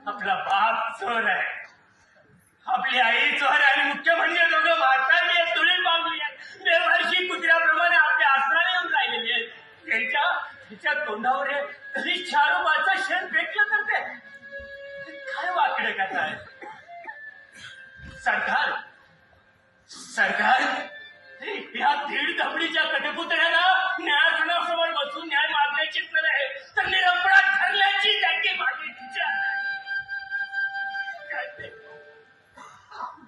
आपला बाप चोर आहे, आपली आई चोर आहे आणि मुख्य म्हणजे दोघं म्हातारी आहेत, तुळी पावली आहेत, बेवारशी कुत्र्याप्रमाणे आपल्या आसनाने येऊन राहिलेली आहेत. त्यांच्या तोंडावर कधी 4 रुपयाचा शेण फेकलं तर ते काय वाकडे करताय? सरकार या 1.5 दबडीच्या कटपुतळ्याला न्यायासनासमोर बसून न्याय मागण्याची वेळ आहे, तर निरपराध ठरल्याची त्याची माझी इच्छा आहे.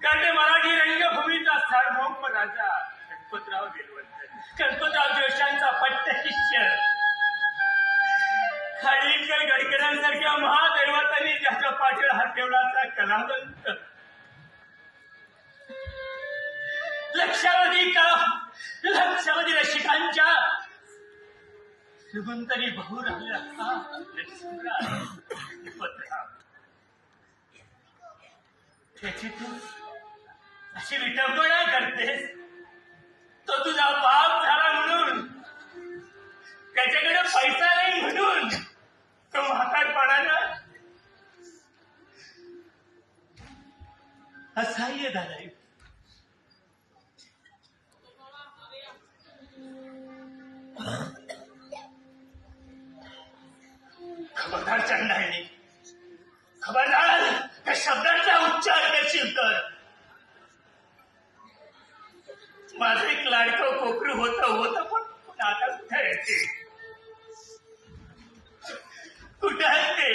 कारण मराठी रंगभूमीचा सार्वभौम राजा गणपतराव बेलवंत, गणपतराव जोशांचा पट्ट शिष्य, खाडिलकर गडकरांसारख्या महादैवतांनी ज्याच्या पाठीवर हात ठेवला कलावंत, लक्षावधी रसिकांच्या श्रीमंतरी भाऊ राहिला गणपतराव. त्याची तू अशी विटंबना करतेस? तो तुझा बाप झाला म्हणून, त्याच्याकडे पैसा नाही म्हणून तो म्हातारपणानं असहाय्य झालाय. खबरदार चंडाळी, खबरदार त्या शब्दांचा उच्चार करशील तर. माझं एक लाडकं कोकरू होतं पण आता कुठे येते? कुठे आहे ते?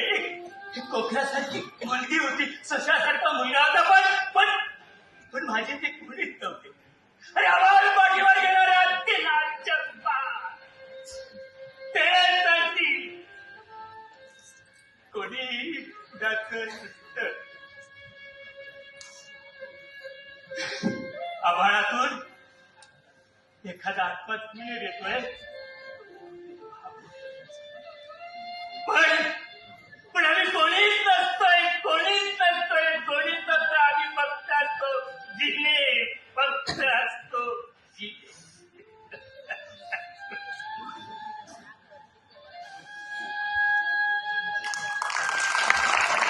कोकरासारखी मुलगी होती, सशासारखा मुलगा होता, पण माझे ते कोणीच नव्हते. अरे आवाज पाठीवर घेणाऱ्या ते लाडचंपा त्यासाठी कोणी आभाळातून एखादा आत्महत्या येतोय,